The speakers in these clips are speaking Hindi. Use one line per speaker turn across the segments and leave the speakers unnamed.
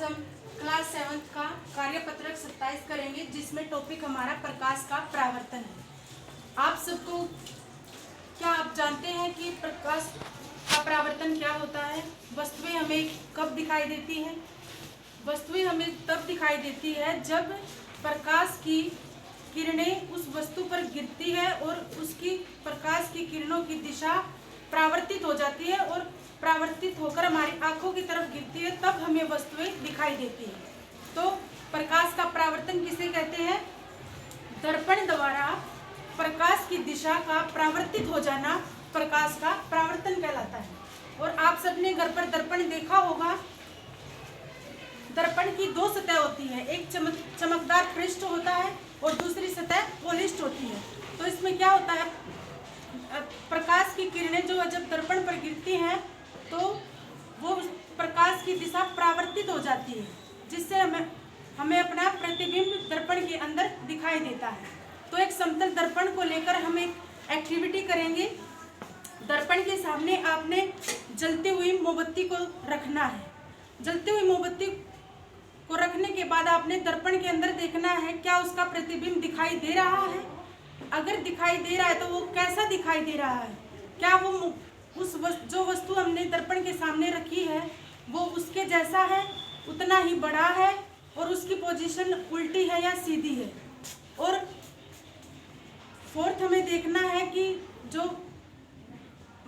आज हम क्लास 7 का कार्यपत्रक 27 करेंगे, जिसमें टॉपिक हमारा प्रकाश का परावर्तन है। आप सबको क्या आप जानते हैं कि प्रकाश का परावर्तन क्या होता है? वस्तुएं हमें कब दिखाई देती हैं? वस्तुएं हमें तब दिखाई देती है जब प्रकाश की किरणें उस वस्तु पर गिरती है और उसकी प्रकाश की किरणों की दिशा परावर्तित हो जाती है और परावर्तित होकर हमारी आंखों की तरफ गिरती है, तब हमें वस्तुएं दिखाई देती हैं। तो प्रकाश का परावर्तन किसे कहते हैं? दर्पण द्वारा प्रकाश की दिशा का परावर्तित हो जाना प्रकाश का परावर्तन कहलाता है। और आप सबने घर पर दर्पण देखा होगा। दर्पण की दो सतह होती है, एक चमकदार पृष्ठ होता है और दूसरी सतह पॉलिश्ड होती है। तो इसमें क्या होता है, प्रकाश की किरणें जो जब दर्पण पर गिरती हैं तो वो प्रकाश की दिशा परावर्तित हो जाती है, जिससे हमें अपना प्रतिबिंब दर्पण के अंदर दिखाई देता है। तो एक समतल दर्पण को लेकर हम एक एक्टिविटी करेंगे। दर्पण के सामने आपने जलती हुई मोमबत्ती को रखना है। जलती हुई मोमबत्ती को रखने के बाद आपने दर्पण के अंदर देखना है क्या उसका प्रतिबिंब दिखाई दे रहा है। अगर दिखाई दे रहा है तो वो कैसा दिखाई दे रहा है? क्या वो जो वस्तु हमने दर्पण के सामने रखी है वो उसके जैसा है, उतना ही बड़ा है और उसकी पोजीशन उल्टी है या सीधी है। और फोर्थ हमें देखना है कि जो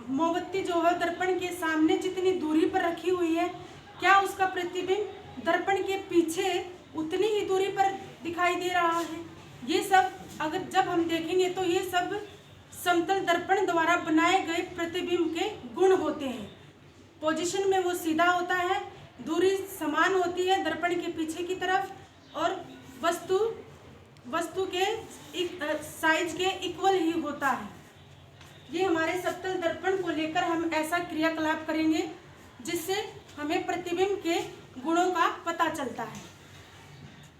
मोमबत्ती जो है दर्पण के सामने जितनी दूरी पर रखी हुई है, क्या उसका प्रतिबिंब दर्पण के पीछे उतनी ही दूरी पर दिखाई दे रहा है। ये सब अगर जब हम देखेंगे तो ये सब समतल दर्पण द्वारा बनाए गए प्रतिबिंब के गुण होते हैं। पोजीशन में वो सीधा होता है, दूरी समान होती है दर्पण के पीछे की तरफ, और वस्तु के साइज के इक्वल ही होता है। ये हमारे समतल दर्पण को लेकर हम ऐसा क्रियाकलाप करेंगे।